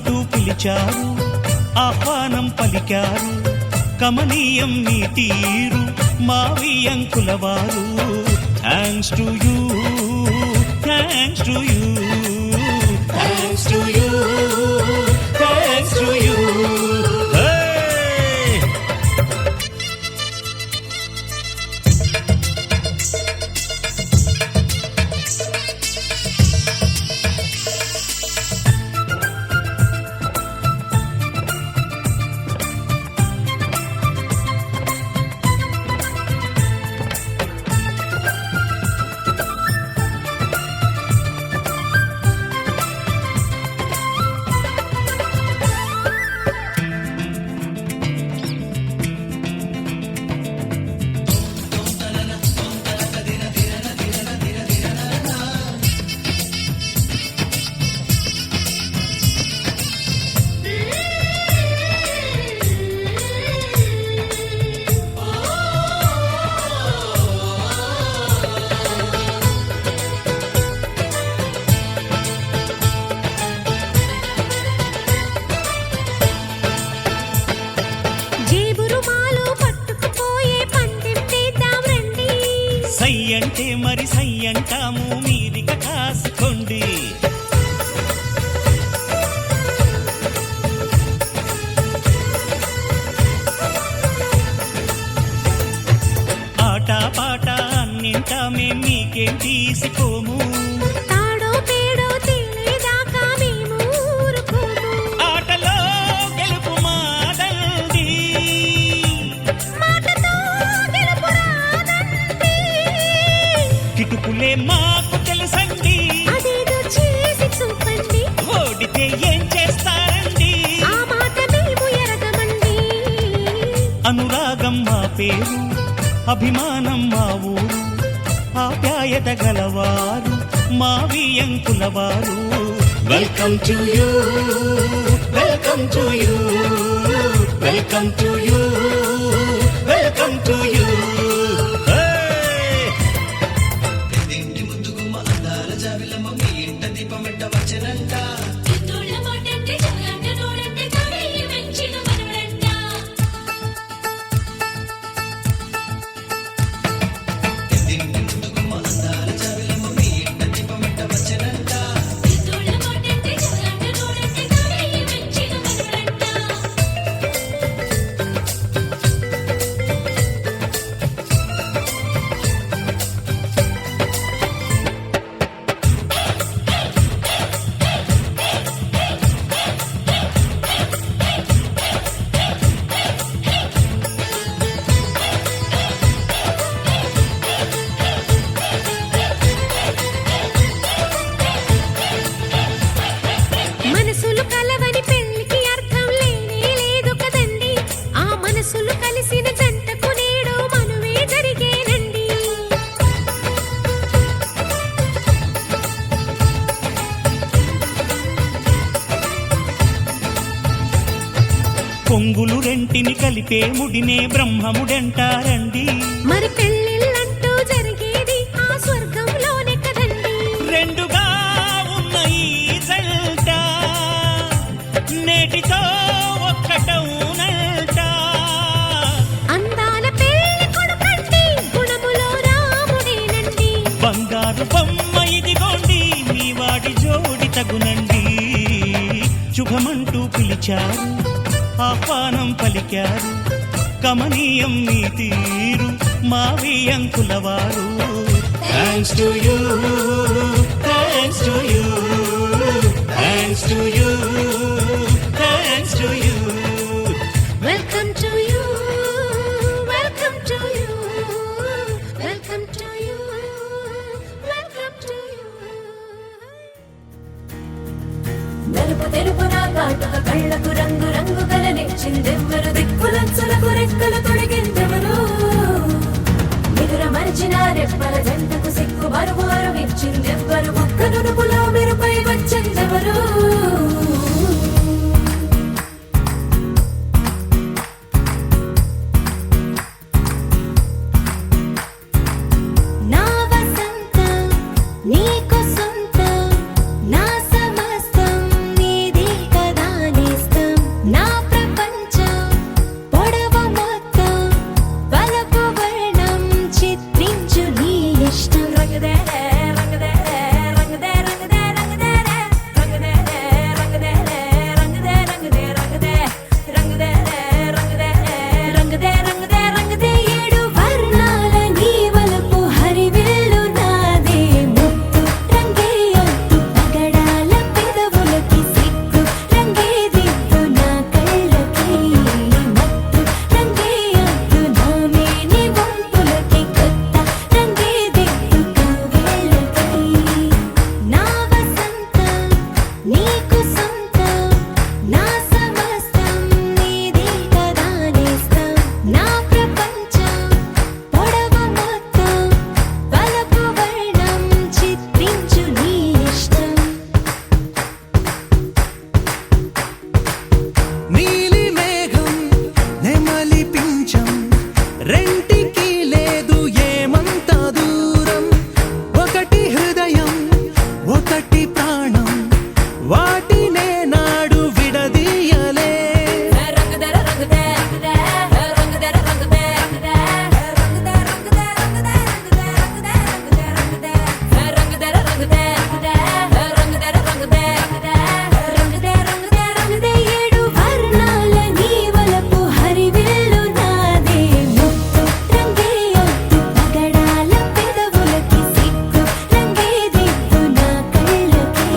శుభమంటూ పిలిచారు, ఆహ్వానం పలికారు. కమనీయం మీ తీరు మావియంకుల వారు. Thanks to you, thanks to you, thanks to you, thanks to you. సై అంటే మరి సై అంటాము, మీరిక కాసుకోండి. ఆట పాట అన్నింటా మేం మీకేం తీసిపోము. ఆటలో గెలుపు మాదండి, కిటుకులే మాకు తెలుసండి. ఓడితే ఏం చేస్తారండి? అనురాగం మా పేరు, అభిమానం మా ఊరు, ఆప్యాయత గలవారు మావియంకుల వారు. Welcome to you, welcome to you, welcome to you, welcome to you. కొంగులు రెంటిని కలిపే ముడినే బ్రహ్మముడంటారండి. మరి పెళ్ళిళ్ళంటూ జరిగేది ఆ స్వర్గంలోనే కదండి. రెండుగా ఉన్న ఈ జంట నేటితో ఒక్కటవునంట. అందాల పెళ్లి కొడుకండి, గుణములో రాముడేనండి. బంగారు బొమ్మ ఇదిగోండి, మీ వాడి జోడి తగునండి. శుభమంటూ పిలిచారు, ఆహ్వానం పలికారు. కమనీయం మీ తీరు మావియంకుల వారు. Thanks to you, thanks to you, thanks to you, thanks to you. Welcome to you, welcome to you, welcome to you, welcome to you. నలుపు తెలుపున కాటుక కళ్ళకు రంగు రంగు కలనిచ్చిందెవ్వరు, దిక్కులంచులకు రెక్కలు తొడిగిందెవరు. నిదుర మరిచిన రెప్పల జంటకు సిక్కు బరువు అరువిచ్చిందెవ్వరు, ఒక్క నునుపులో మెరుపై వచ్చిందెవరు. నా సమస్తం నీదే కదా నేస్తం నా ప్రపంచం పొడవు మొత్తం వలపు వర్ణం చిత్రించు నీ ఇష్టం నీలి మేఘం నెమలి పించం రెంటికి లేదు ఏమంత దూరం ఒకటి హృదయం ఒకటి ప్రాణం వాటినే నాడు విడదీయలే రంగుదర రంగుదే రంగుదర రంగుదే రంగుదర రంగుదే రంగుదర రంగుదే రంగుదర రంగుదే రంగుదే ఏడు వర్ణాల నీ వలపు హరివిల్లు నాదే ముత్తు రంగే ఒత్తు పగడాల పెదవులకి సిగ్గు రంగే దిద్దు నా కళ్ళకి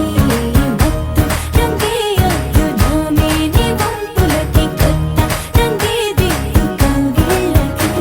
ముత్తు రంగే ఒత్తు నా మేని వంపులకి కొత్త రంగే దిద్దు కౌగిళ్ళకి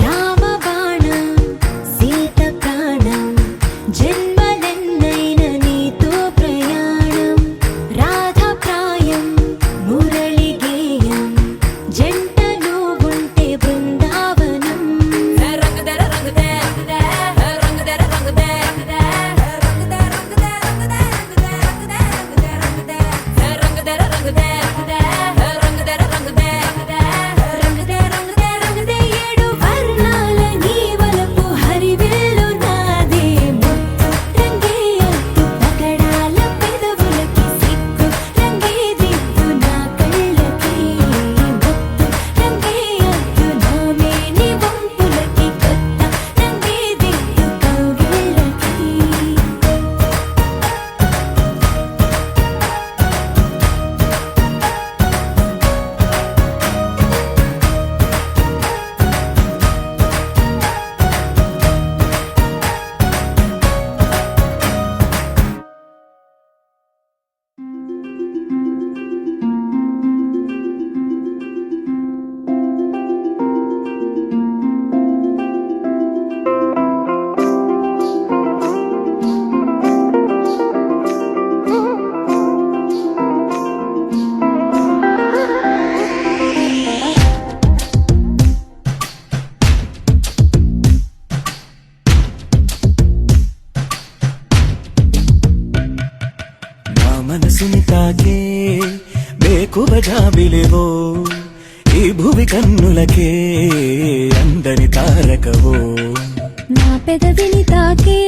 రామబాణం సీత ప్రాణం జన్మలెన్నైన నీతో ప్రయాణం రాధప్రాయం మురళి గేయం జంట నువ్వుంటే బృందావనం రంగుదర రంగుదే రంగుదర రంగుదే రంగుదర రంగుదే రంగుదే ఏడు వర్ణాల నీ వలపు హరివిల్లు నాదే ముత్తు రంగే ఒత్తు పగడాల పెదవులకి సిగ్గు రంగే దిద్దు నా కళ్ళకి ముత్తు రంగే ఒత్తు నా మేని వంపులకి కొత్త రంగే దిద్దు కౌగిళ్ళకి నా మనసుని తాకే బేకువ జాబిలేవో ఈ భువి కన్నులకే అందని తారకవో నా పెదవిని తాకే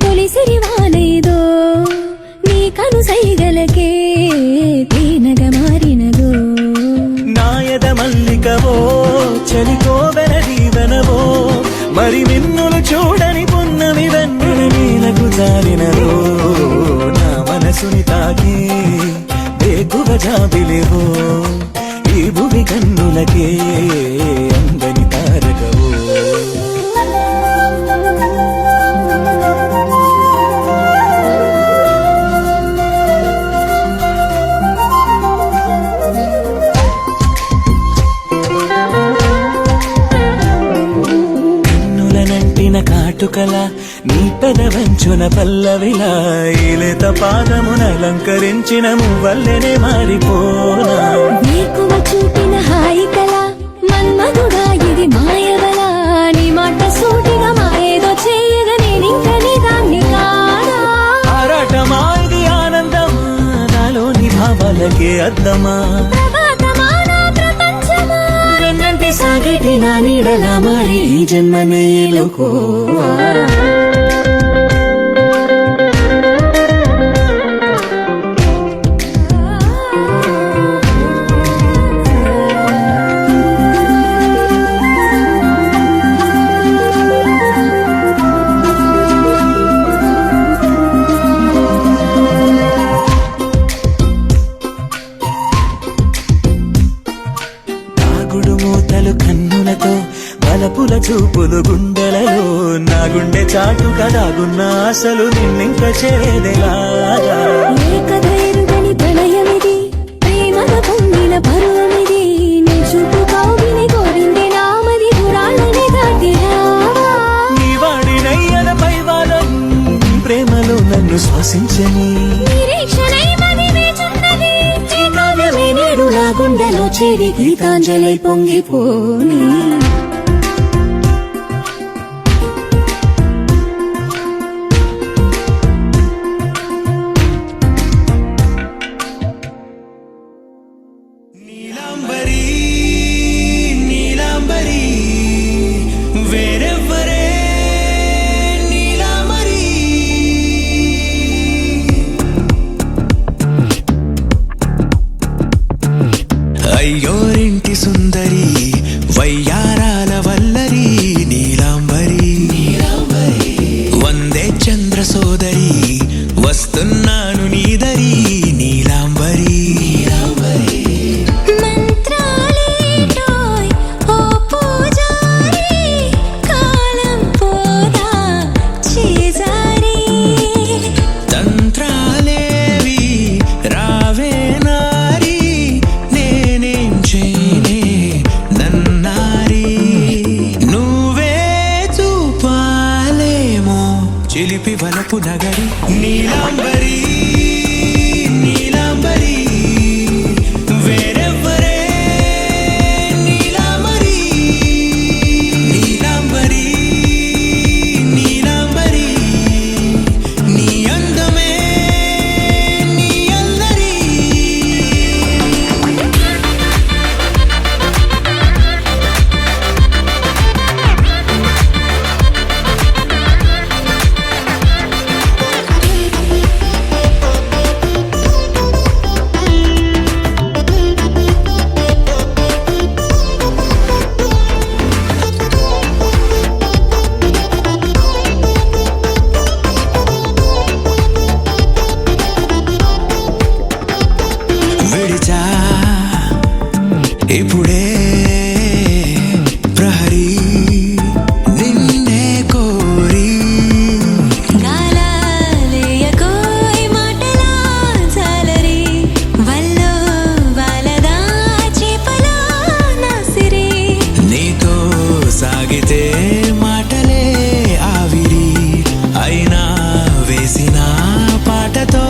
తొలిసిరి వాలేదో నీ కను సైగలకే తేనగ మారినదో నాయద మల్లికవో చలికోవెన దీవెనవో మరి నిన్నులు చూడని పున్నమి వెన్నెల నీలకు జారినదో నా మనసుని తాకే బేకువ జాబిలేవో ఈ భువి కన్నులకే అందని తారకవో కన్నులనంటిన కాటుకల నీ పెదవంచున పల్లవిలా ఈలేత పాదమున అలంకరించిన మువ్వల్లెనే మారిపోనా నీకువ చూపిన హాయి కల మన్మధుడా ఇది మాయవల నీ మాట సూటిగా మాయేదో చేయగా నేనింక నీ దాన్ని కాదా ఆరాటమా ఇది ఆనందమా నాలోని భావాలకే అద్దమా ప్రభాతమా నా ప్రపంచమా వెన్నంటి సాగటి నా నీడలా మారి ఈ జన్మనే ఎలుకోవా కలలు కన్నులతో బలపుల చూపులు గుండెలలో నా గుండె చాటు కదాగున్న అసలు నిన్నింక చేరేదెలాగా ఏ కథ ఎరుగని ప్రణయమిది ప్రేమల పొంగిన పరువమిది నీ చూపు కౌగిలి కోరింది నామది పురాణని దాటిరావా నీ వాడినయ్యన పైవాలం ప్రేమలో నన్ను శ్వాసించని నిరీక్షణై మది వేచున్నది ఈ కావ్యమే నేడు నా గుండెలో చేరి గీతాంజలి పొంగిపోని నీలాంబరి నీలాంబరి వేరెవ్వరే నీలాంబరి అయ్యోరింటి సుందరి వయ్యారాల వల్లరి నీలాంబరి వందే చంద్ర సోదరి వస్తున్నాను నీదరి నీలాంబరి మంత్రాలేటోయ్ ఓ పూజారి కాలం పోదా చేజారి తంత్రాలేవి రావే నారి నేనేం చేయనే నన్నారి నువ్వే చూపాలేమో చిలిపి వలపు నగరి నీలాంబరి నీలాంబరి వేరెవ్వరే నీలాంబరి నీలాంబరి నీలాంబరి నీ అందమే నీ అల్లరి విడిచా ఇప్పుడే ప్రహరీ నిన్నే కోరి గాలాలేయకోయ్ మాటలా జాలరి వల్లో వాలదా చేపలా నాసిరి నీతో సాగితే మాటలే ఆవిరి అయినా వేసిన పాటతో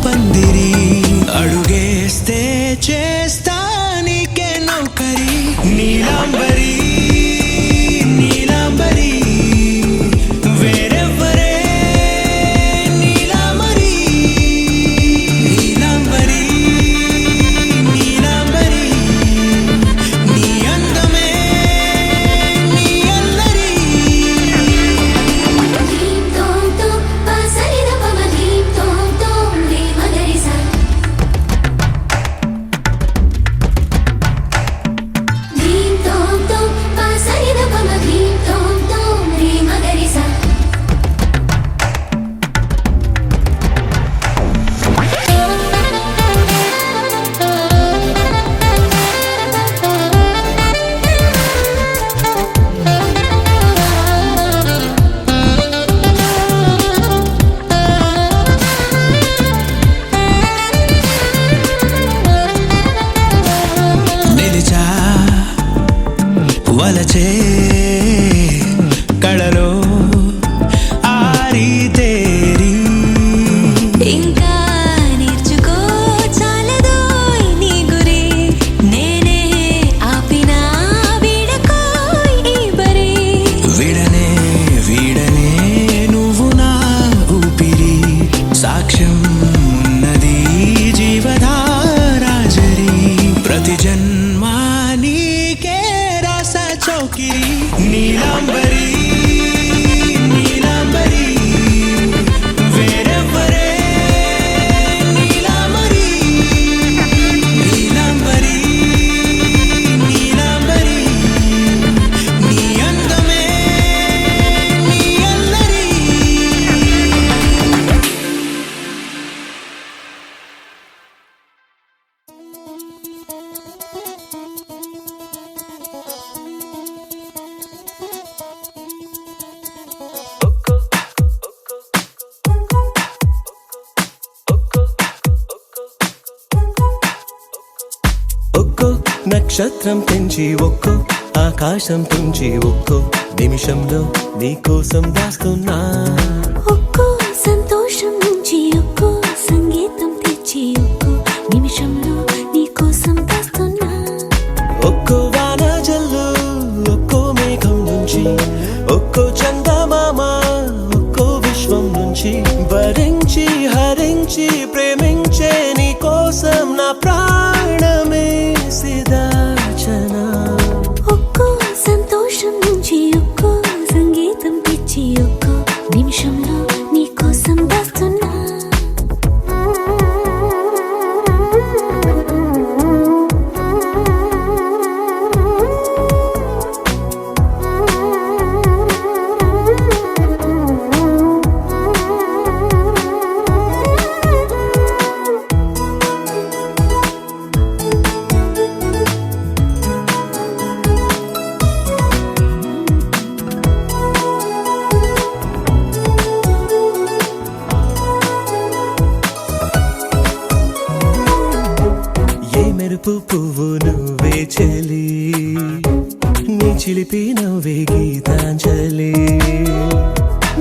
పందిరి అడుగేస్తే చేస్తా నీకే నౌకరి నీలాంబరి నీలాంబరి వేరెవ్వరే నీలాంబరి నీలాంబరి నీలాంబరి నీ అందమే నీ అల్లరి ధీం తోం తోం పసరిద పమ ధీం తోం తోం రే మగరిసా ధీం తోం తోం పసరిద పమ ధీం తోం తోం రే మగరిసా నిలిచా వలచే కళలో ఆరి తేరి ఇంకా నేర్చుకో చాలదోయ్ నీ గురి నేనే ఆపినా వీడకోయ్ ఈ బరి విడనే వీడనే నువ్వు నా ఊపిరి సాక్ష్యం ఉన్నది జీవధారాజరి ప్రతి జన్మా నీకే రాస చౌకిరి నీలాంబరి నీలాంబరి వేరెవ్వరే నీలాంబరి నీలాంబరి నీలాంబరి నీ అందమే నీ అల్లరి నక్షత్రం పెంచి ఒక్కో ఆకాశం తుంచి ఒక్కో నిమిషంలో నీ కోసం దాస్తున్నా ఒక్కో సంతోషం నుంచి ఒక్కో సంగీతం తెచ్చి ఒక్కో నిమిషంలో నీ కోసం దాస్తున్నా ఒక్కో వాన జల్లు ఒక్కో మేఘం నుంచి ఒక్కో చందమామ ఒక్కో విశ్వం నుంచి భరించి హరించి ప్రేమించే నీ కోసం నా ప్రాణమే సిదాచనా ఒక్కో సంతోషం నుంచి ఒక్కో సంగీతం తెచ్చి ఒక్కో నిమిషంలో నీ కోసం దాస్తున్నా మెరుపు పువ్వు నువ్వే చెలి నీ చిలిపి నవ్వే గీతాంజలి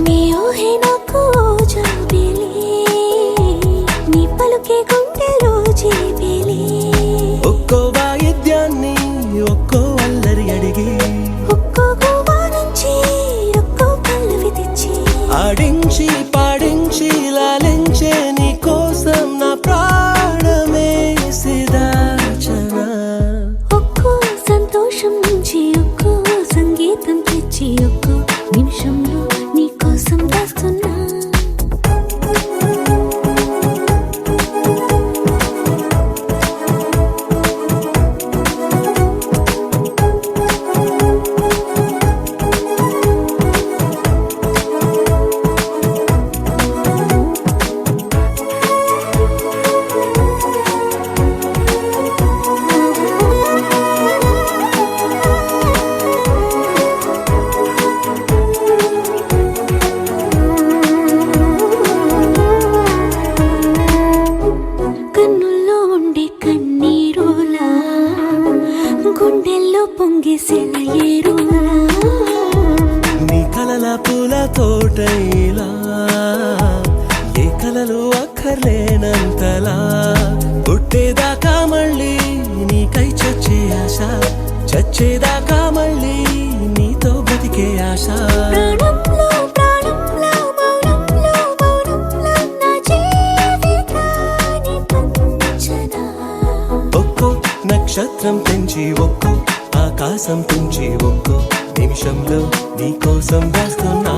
నీ ఊహే నాకు జాబిలి నీ పలుకే గుండెలో జీబిలి ఒక్కో వాయిద్యాన్ని ఒక్కో అల్లరి అడిగి ఒక్కో గోవా నుంచి ఒక్కో పల్లవి తెచ్చి ఆడించి పాడించి లాలించే నీ కోసం నా ప్రాణమే సిదాచనా ఒక్కో సంతోషం నుంచి ఒక్కో సంగీతం తెచ్చి ఒక్కో నిమిషంలో నీ కోసం దాస్తున్నా కన్నుల్లో ఉండే కన్నీరులా గుండెల్లో పొంగే సెలయేరులా నీ కలల పూల తోటైలా ఏ కలలు అక్కర్లేనంతలా పుట్టేదాకా మళ్ళీ నీకై చచ్చే ఆశ చచ్చేదాకా మళ్ళీ నీతో బతికే ఆశ ప్రాణంలో ప్రాణంలో మౌనంలో మౌనంలో నా జీవితాన్ని పంచనా ఒక్కో నక్షత్రం పెంచి ఒక్కో ఆకాశం తుంచి ఒక్కో నిమిషంలో నీ కోసం దాస్తున్నా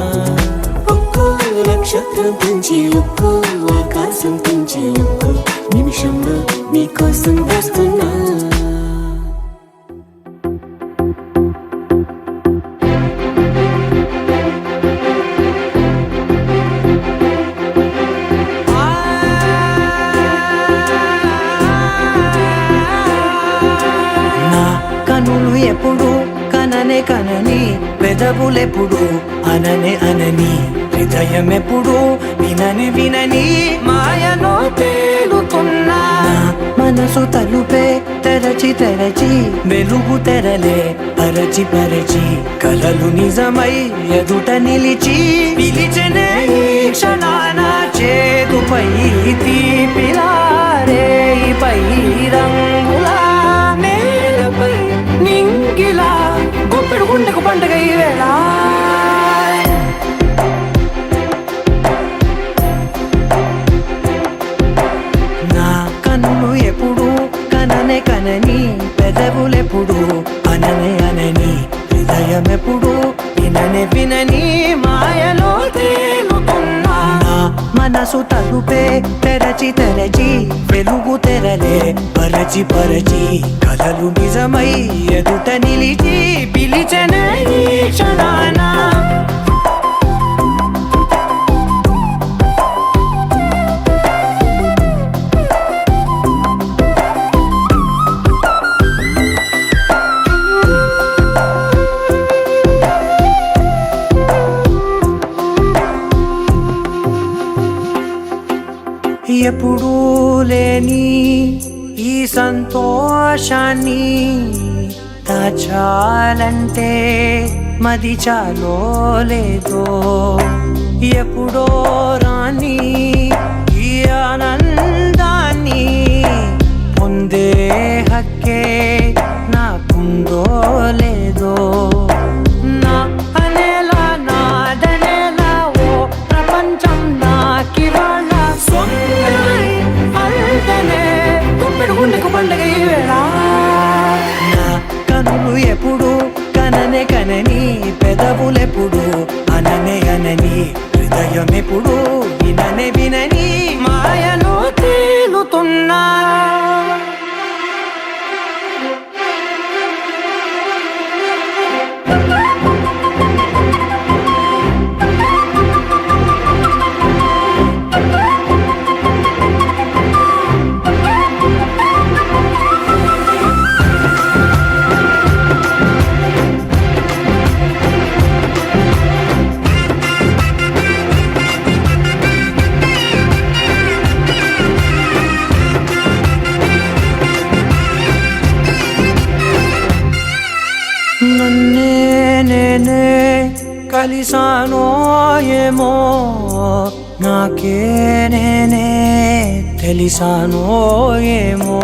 ఒక్కో నక్షత్రం పెంచి ఒక్కో ఆకాశం తుంచి ఒక్కో నిమిషంలో నీ కోసం దాస్తున్నా నా కనులు ఎప్పుడు కననే కనని పెదవులెప్పుడు అననే అనని హృదయం ఎప్పుడు వినని వినని మాయలో తేలుతున్నా మనసు తలుపే తెరచి తెరచి వెలుగు తెరలే పరచి పరచి కలలు నిజమై ఎదుట నిలిచి పిలిచనే ఈ క్షణాన చేతుపై తీపిలారే పై రంగులా నేలపై నింగిలా గుప్పెడు గుండెకు పండుగ ఈ వేళ నా కన్నులు ఎప్పుడు కననే కనని పెదవులెప్పుడు అననే అనని హృదయం ఎప్పుడు విననే వినని మాయలో తేలుతున్నా నా మనసు తలుపే తెరచి తెరచి వెలుగు తెరలే పరచి పరచి కలలు నిజమై ఎదుట నిలిచి పిలిచనే ఈ క్షణాన ఎప్పుడూ లేని ఈ సంతోషాన్ని దాచాలంటే మది చాలో లేదో ఎప్పుడో రాని ఈ ఆనందాన్ని పొందే హక్కే నాకుందో లేదో నా అనేలా నాదనేలా ఓ ప్రపంచం నాకివాళ్ళ సొంతమై అల్దనే గుప్పెడు గుండెకు పండగ ఈ వేళ నా కనులు ఎప్పుడు కననే కనని పెదవులెప్పుడు అననే అనని హృదయం ఎప్పుడు విననే వినని మాయలో తేలుతున్నా నన్నే నేనే కలిసానో ఏమో నాకే నేనే తెలిసానో ఏమో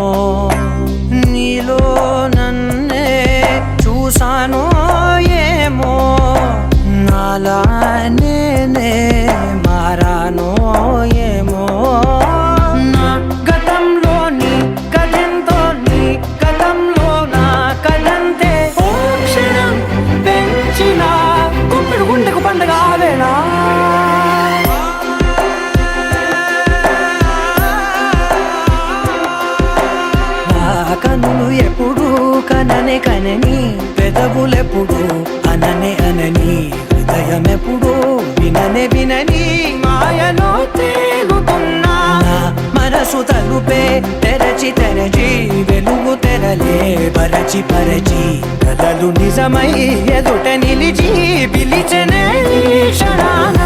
నీలో నన్నే చూసానో ఏమో నాలా నేనే మారానో ఏమో నా గతంలోని కథంతో నీ గతంలో నా కథంతే ఓ క్షణం పెంచిన గుప్పెడు గుండెకు పండగ ఆవేళ నా కనులు ఎప్పుడు కననే కనని పెదవులెప్పుడు అననే అనని హృదయం ఎప్పుడు విననే వినని మాయలో తేలుతున్నా నా మనసు తలుపే తెరచి తెరచి వెలుగు తెరలే పరచి పరచి కలలు నిజమై ఎదుట నిలిచి పిలిచెనే ఈ క్షణాన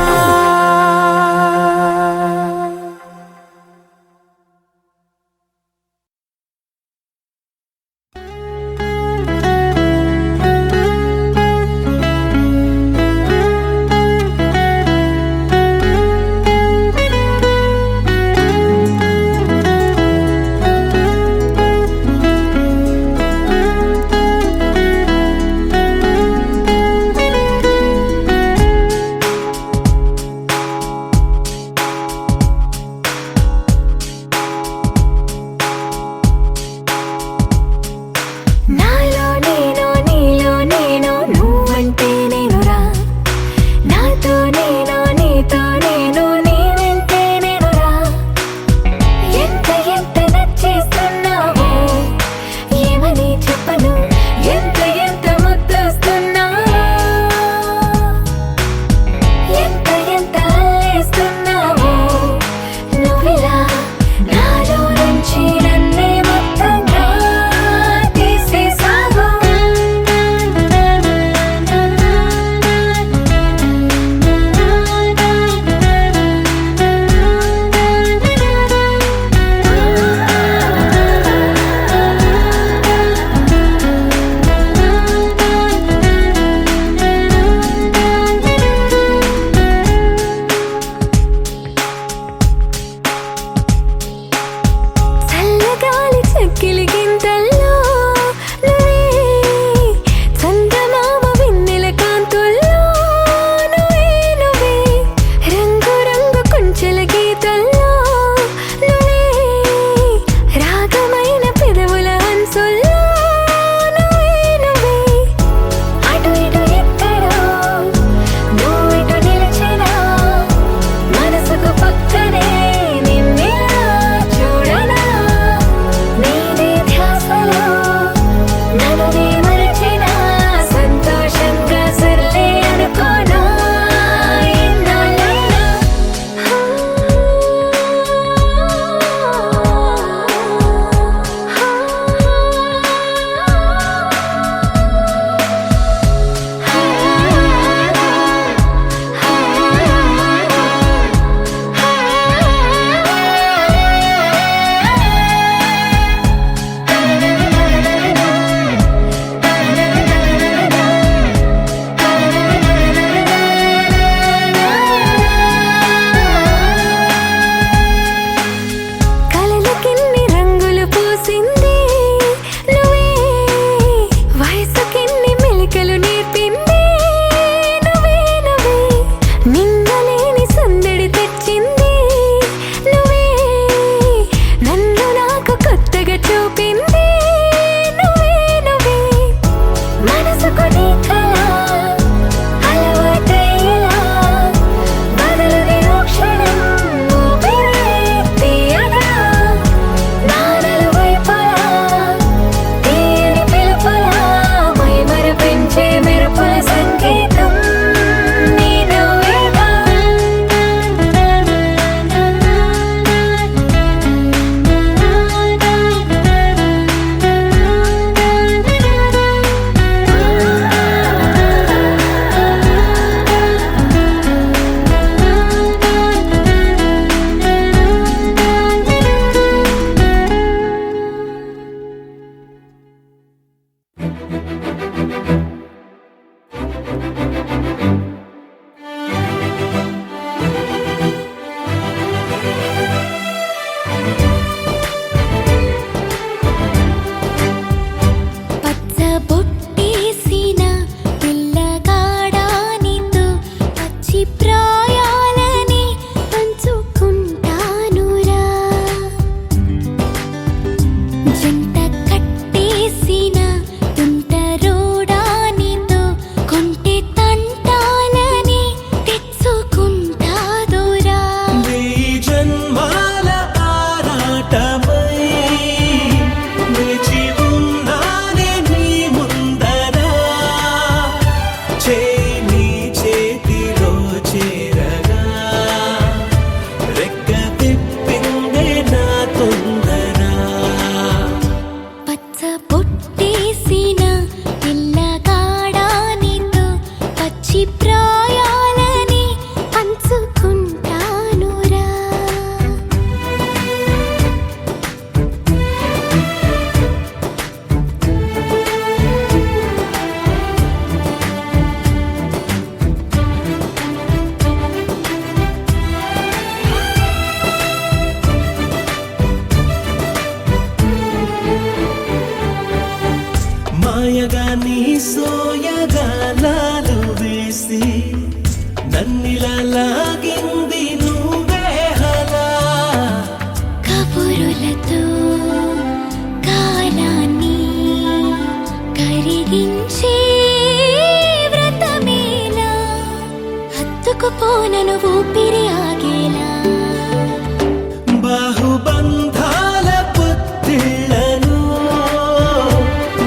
పచ్చబొట్టేసిన పిల్లగాడానితో పచ్చి ప్రాయాలని పంచుకుంటానురా జంట కట్టేసిన తుంటరోడానితో కొంటె తంటాలని తెచ్చుకుంటాదురా వెయ్యి జన్మాల ఆరాటమై వేచి ఉన్నానే నీ ముందర చేయి నీ చేతిలో చేరగా రెక్క తిప్పిందే నా తొందర పచ్చబొట్టేసిన పిల్లగాడానితో పచ్చి ప్రాయాలని పంచుకుంటానురా మాయగా నీ సోయగాలాలు వేసి నన్నిలా లాగింది నువ్వే హలా కబురులతో కాలాన్ని కరిగించే వ్రతమేలా హత్తుకుపోనను ఊపిరి ఆగేలా బాహుబంధాల పొత్తిళ్లను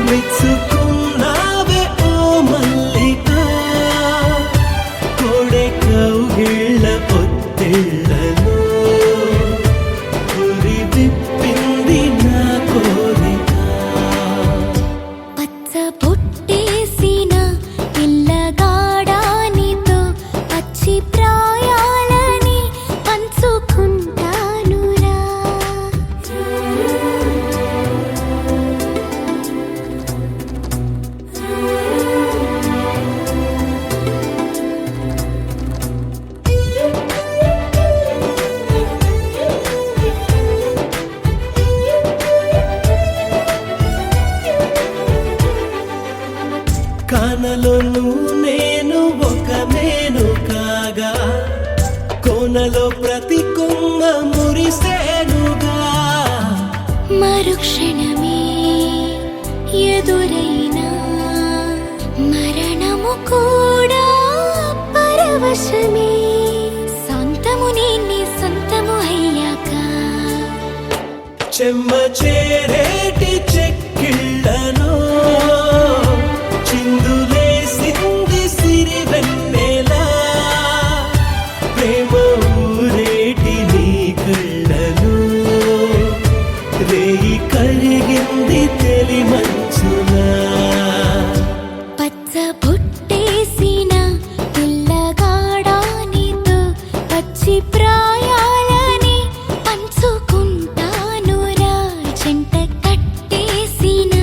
మెచ్చుకున్నావే ఓ మల్లిక కోడె కౌగిళ్ళ పొత్తిళ్లను ఉరి విప్పింది నా కోరిక పచ్చబొట్టేసిన పిల్లగాడానితో పచ్చి ప్రాయాలని పంచుకుంటానురా కానలోను నేను ఒక మేను కాగా కోనలో ప్రతి కొమ్మ మురిసేనుగా మరుక్షణమే ఎదురైనా మరణము కూడా పరవశమే సొంతము నీ సొంతము అయ్యాక చెమ్మ చేరేటి చెక్కిళ్ళను చిందులేసింది సిరి వెన్నెలా ప్రేమ ఊరేటి నీ కళ్ళను రేయి కరిగింది తెలి మంచులా పచ్చబొట్టేసిన పిల్లగాడానితో పచ్చి ప్రాయాలని పంచుకుంటానురా జంట కట్టేసిన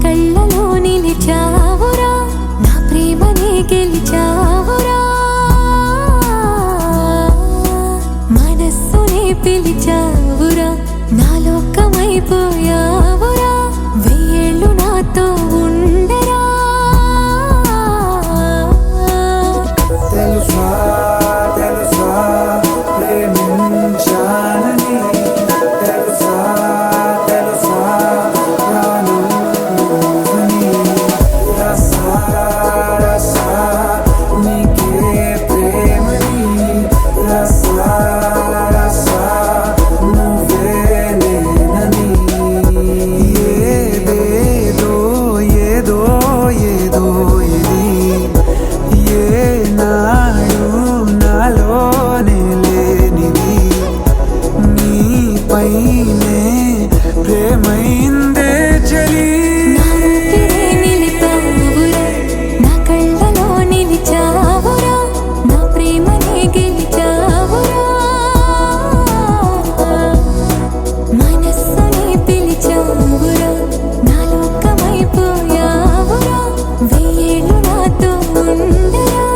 కళ్ళలో నిలిచావురా నా ప్రేమనే గెలిచావురా మనస్సునే పిలిచావురా నా లోకమైపోయావురా వెయ్యేళ్ళు నాతో ఉండరా తెలుసా తెలుసా ప్రేమించాలని తెలుసా తెలుసా ప్రాణం నువ్వని రసా రసా నీకే ప్రేమని రసా రసా నువ్వే నేనని ఏదేదో ఏదో ఏదో ఇది ఏనాడు నాలోనే లేనిది నీపైనే ప్రేమైందే చలి నా ఊపిరే నిలిపావురా నా కళ్ళలో నిలిచావురా నా ప్రేమనే గెలిచావురా మనస్సునే పిలిచావురా నా లోకమైపోయావురా వెయ్యేళ్ళు నాతో ఉండరా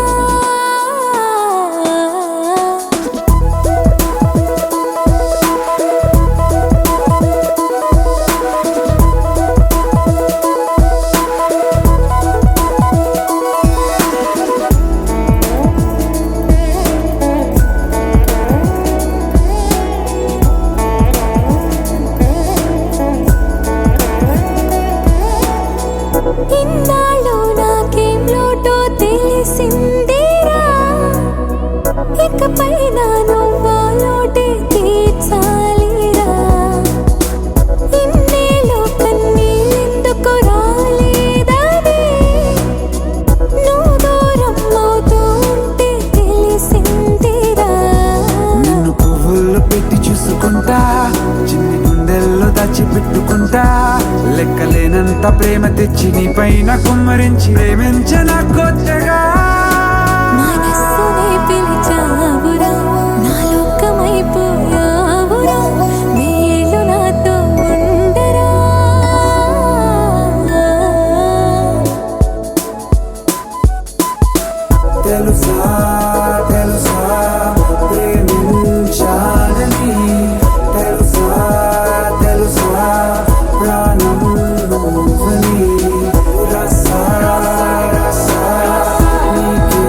ఇన్నాళ్ళు నాకేం లోటో తెలిసిందిరా ఇకపై నా నువ్వా లోటే తీర్చాలిరా ఇన్నేళ్ళు కన్నీళ్ళెందుకు రాలేదని నువ్వు దూరం అవుతూ ఉంటే తెలిసిందిరా నిన్ను పువ్వుల్లో పెట్టి చూసుకుంటా చిన్ని గుండెల్లో దాచిపెట్టుకుంటా లెక్కలేనంత ప్రేమ తెచ్చి నీ పైన కుమ్మరించి ప్రేమించిన కొత్తగా మనస్సునే పిలిచావురా నా లోకమైపోయావురా వెయ్యేళ్ళు నాతో ఉండరా తెలుసా తెలుసా ప్రేమించాలని తెలుసా తెలుసా ప్రాణం నువ్వని రసా రసా నీకే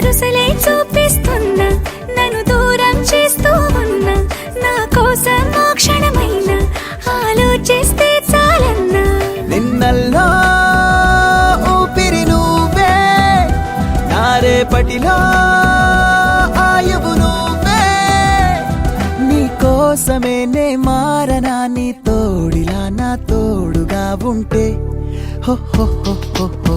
రుసరుసలే చూపిస్తున్నా నన్ను దూరం చేస్తూ ఉన్నా నా కోసం ఆ క్షణమైన ఆలోచిస్తే చాలన్నా నిన్నల్లో ఊపిరి నువ్వే నా రేపటిలో ఆయువు నువ్వే నీ కోసమే నే మారనా నీ తోడిలా నా తోడుగా ఉంటే హో హో హో హో హో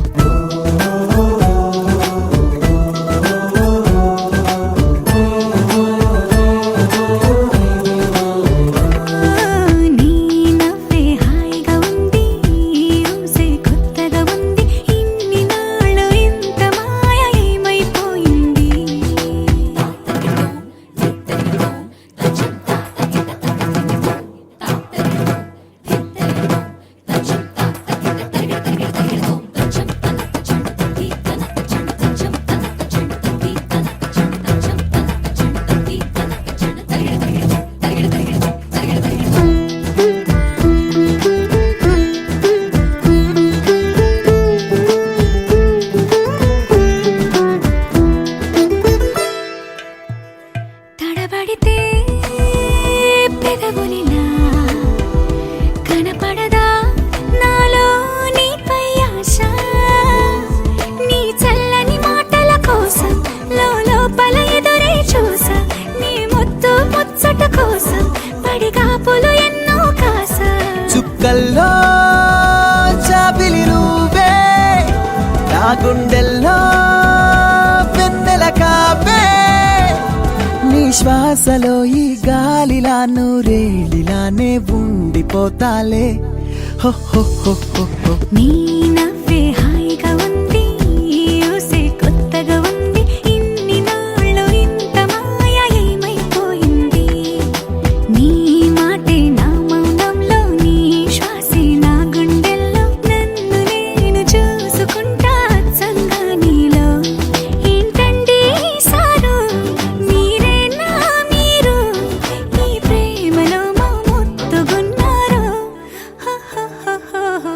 నీ నవ్వే హాయిగా ఉంది ఊసే కొత్తగా ఉంది ఇన్ని నాళ్ళు ఇంత మాయ ఏమైపోయింది తడబడితే పెదవులిలా కనపడదా నాలో నీపై ఆశ నీ చల్లని మాటల కోసం లోపల ఎదురే చూసా నీ ముద్దు ముచ్చట కోసం పడిగాపులు ఎన్నో కాసా చుక్కల్లో చాపిలి నువ్వే నా గుండెల్లో వెన్నెల కాపే నీ శ్వాసలో ఈ గాలిలా నూరేలిలానే ఉండిపోతాలే హో హో హో హో హో నీ నవ్వే హాయిగా ఉంది ఊసే కొత్తగా ఉంది ఇన్ని నాళ్ళు ఇంత మాయ ఏమైపోయింది నీ మాటే నా మౌనంలో నీ శ్వాసే నా గుండెల్లో నన్ను నేను చూసుకుంటా అచ్చంగా నీలో ఏంటండి సారు మీరేనా మీరు ఈ ప్రేమలో మా ముత్తుగున్నారు హో హో హో హో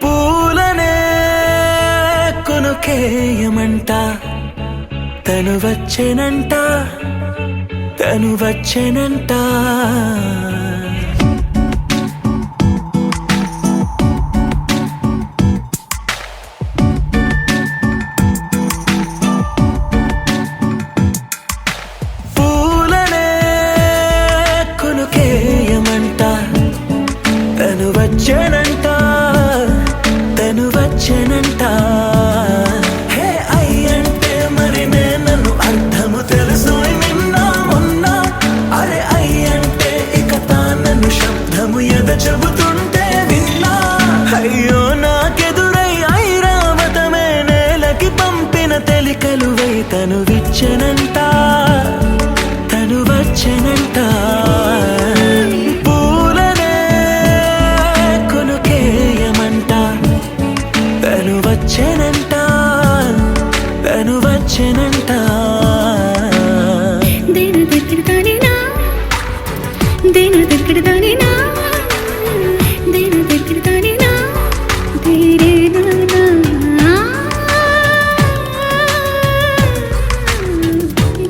పూలనే కొనుకేయమంట తను వచ్చేనంట తను వచ్చేనంట పూలనే కొనుకేయమంట తను వచ్చేనంట తను వచ్చేనంట హే అయ్యంటే మరి నన్ను అర్థము తెలుసు నిన్న మొన్న అరే అయ్యంటే ఇక తానను శబ్దము ఎద చెబుతుంటే విన్నా అయ్యో నాకెదురై ఐరావతమే నేలకి పంపిన తెలికలువై తను విచ్చెనంట తను వచ్చెనంట పూలనే కొనుకేయమంట తను వచ్చెనంట తను వచ్చెనంట దేన దగ్గరదానినా దేన దగ్గరదానినా దేన దగ్గరదానినా దేరే నానా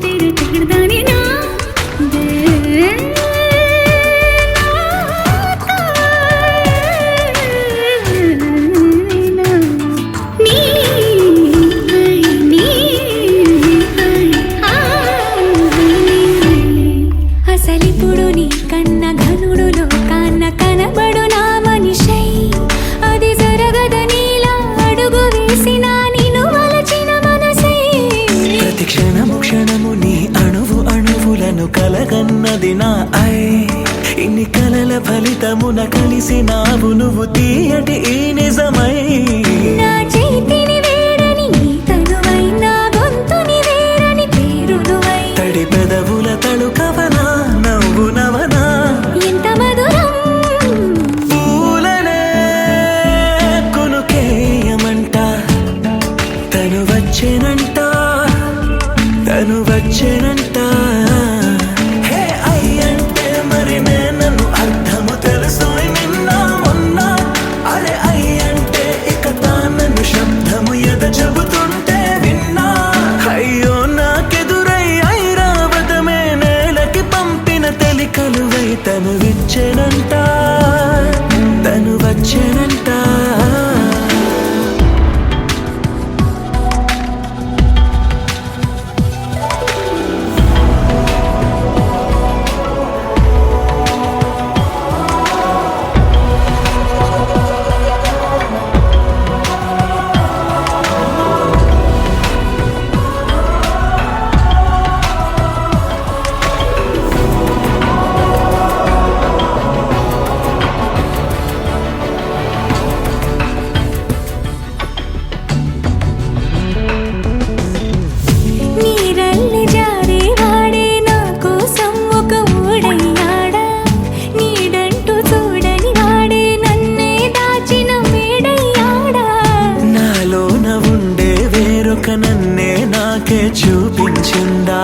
దేన దగ్గరదానినా దే అసలిప్పుడు నీ కన్న ఘనుడులో కన్న కనబడు నా మనిషై అది జరగదనిలా అడుగు వేసిన నిన్ను వలచిన మనసై ప్రతి క్షణము క్షణము నీ అణువు అణువులను కలగన్నది నా ఐ ఇన్ని కలల ఫలితమున కలిసినావు నువ్వు తీయటి ఈ నిజమై నా చేతిని వేడని నీ తనువై నా గొంతుని వేరని పేరు నువ్వై తడి పెదవుల తడుకవనా నవ్వు నవనా ఎంత మధురం తనువిచ్చెనంట తను వచ్చెనంట నీరల్లి జారే వాడే నా కోసం ఒక ఊడయ్యాడా నీడంటూ చూడని వాడే నన్నే దాచిన మేడయ్యాడా నాలోన ఉండే వేరొక నన్నే నాకే చూపించిందా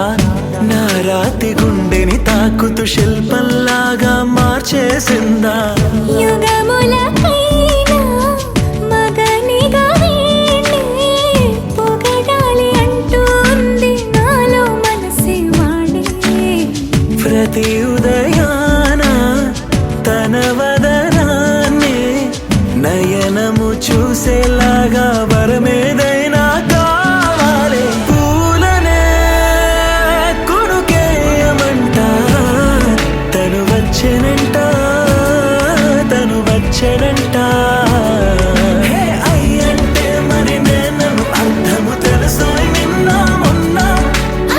నా రాతి గుండెని తాకుతూ శిల్పంలాగా మార్చేసిందా యుగములకైనా మగనిగా వీణ్ణి పొగడాలి అంటూంది నాలో మనసే వాడే ప్రతి ఉదయాన తన వదనాన్ని నయనము చూసేలాగా వరమేదైనా కావాలి పూలనే కొనుకేయమంట తను వచ్చెనంట తను వచ్చెనంట హే అయ్యంటే మరి నేను అర్థము తెలుసు నిన్న మొన్న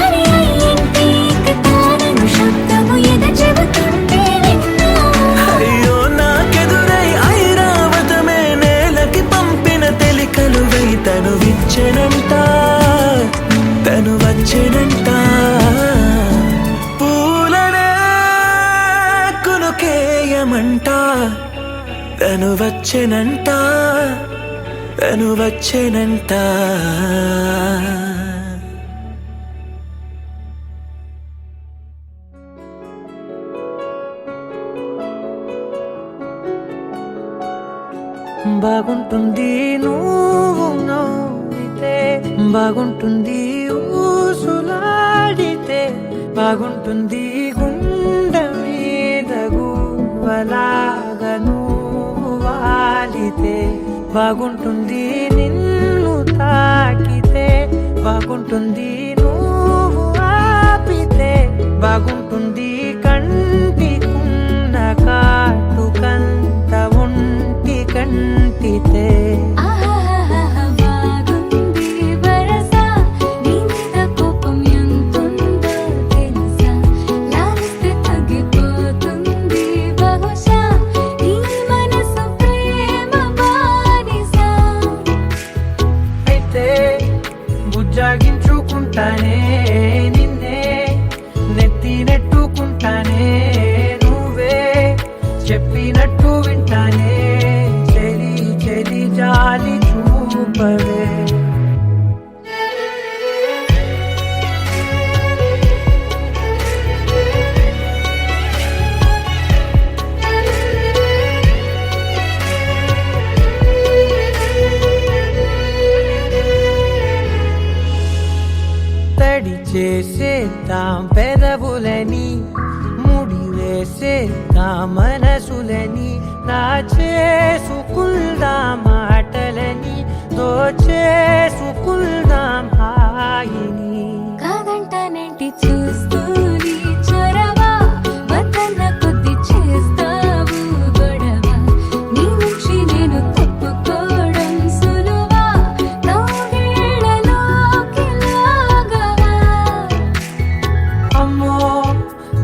అరే అయ్యంటే ఇక తానను శబ్దము ఎద చెబుతుంటే విన్నా అయ్యో నాకెదురై ఐరావతమే నేలకి పంపిన తెలికలువై తను విచ్చెనంట తను వచ్చెనంట పూలనే కొనుకేయమంట తను వచ్చెనంట తను వచ్చెనంట బాగుంటుంది నువ్వు నవ్వితే బాగుంటుంది ఊసులాడితే బాగుంటుంది గుండె మీద గువ్వలాగా నువ్వు వాలితే బాగుంటుంది నిన్ను తాకితే బాగుంటుంది నువ్వు ఆపితే బాగుంటుంది కంటికున్న కాటుకంత ఒంటి కంటితే ఆహాహాహా బాగుంది వరస నీ మీద కోపం ఎంతుందో తెలుసా లాలిస్తే తగ్గిపోతుంది బహుశా నీ మనసు ప్రేమ బానిస అయితే బుజ్జాగించుకుంటానే నిన్నే నెత్తి నెట్టుకుంటానే నువ్వే చెప్పినట్టు వింటానే చెలి చెలి జాలి చూపవే తడి చేసేద్దాం పెదవులని ముడి వేసేద్దాం మనసులని నా చేసుకుందాం మాటలని దోచేసుకుందాం హాయిని కాదంటానేంటి చూస్తూని చొరవా వద్దన్న కొద్ది చేస్తావు గొడవ నీ నుంచి నేను తప్పుకోవడం సులువా నవ్వేళ్ళలోకి లాగవా అమ్మో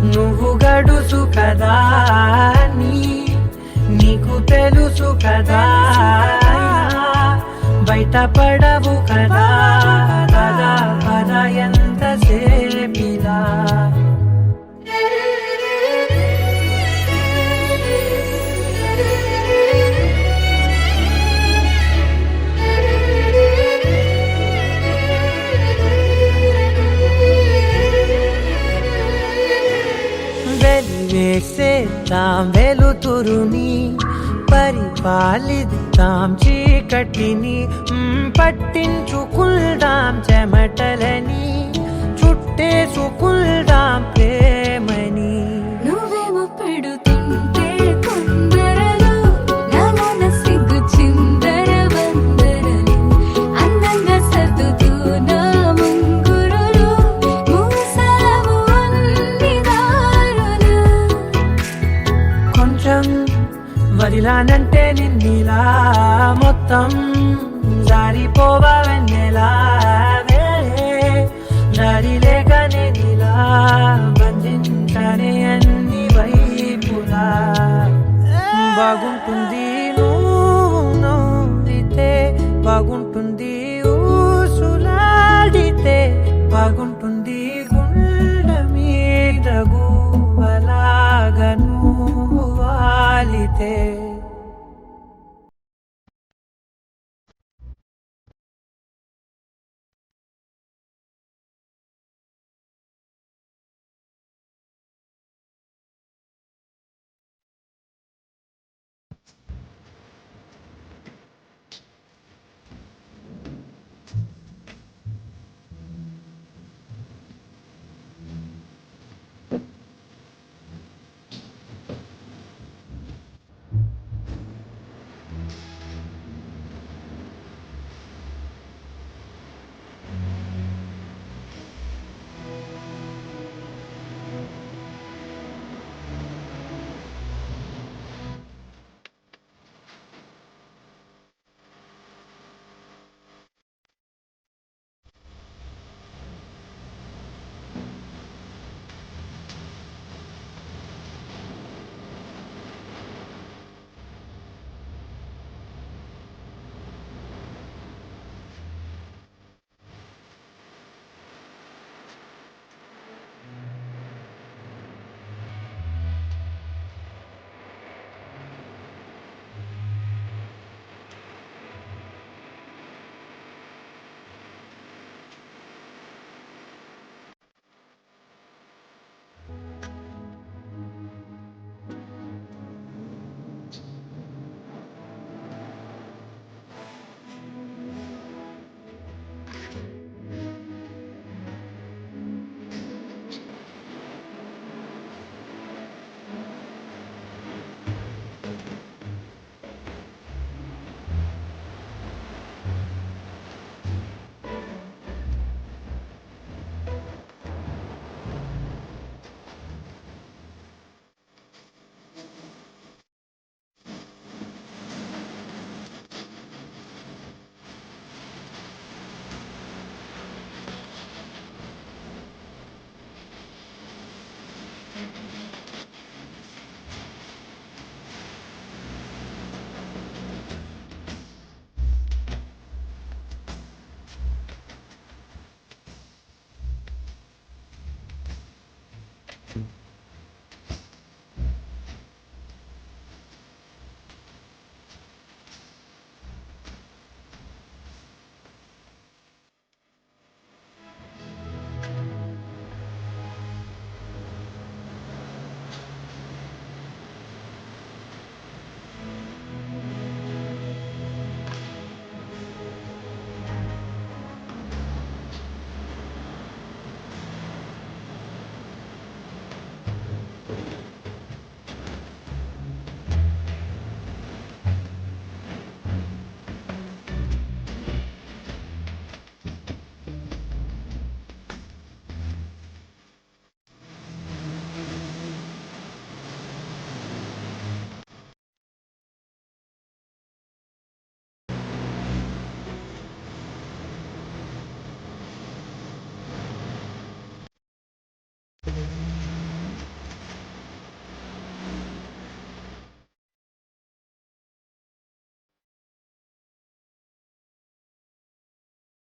నువ్వు గడుసు కదా నీకు తెలుసు కదా బయట పడవు కదా కదా కదా ఎంత సేపిలా వెలివేసేద్దాం వెలుతురుని పరిపాలిద్దాం చీకటిని పట్టించుకుందాం చెమటలని చుట్టేసుకుందాం ప్రేమని నువ్వేమో పెడుతుంటే కొంచెం వదిలానంటే నిన్నిలా మొత్తం జారిపోవా వెన్నెలా దారి లేక నేనిలా బంధించనే అన్ని వైపులా బాగుంటుంది నువ్వు నవ్వితే బాగుంటుంది ఊసులాడితే బాగుంటుంది గుండె మీద గువ్వలాగా నువ్వు వాలితే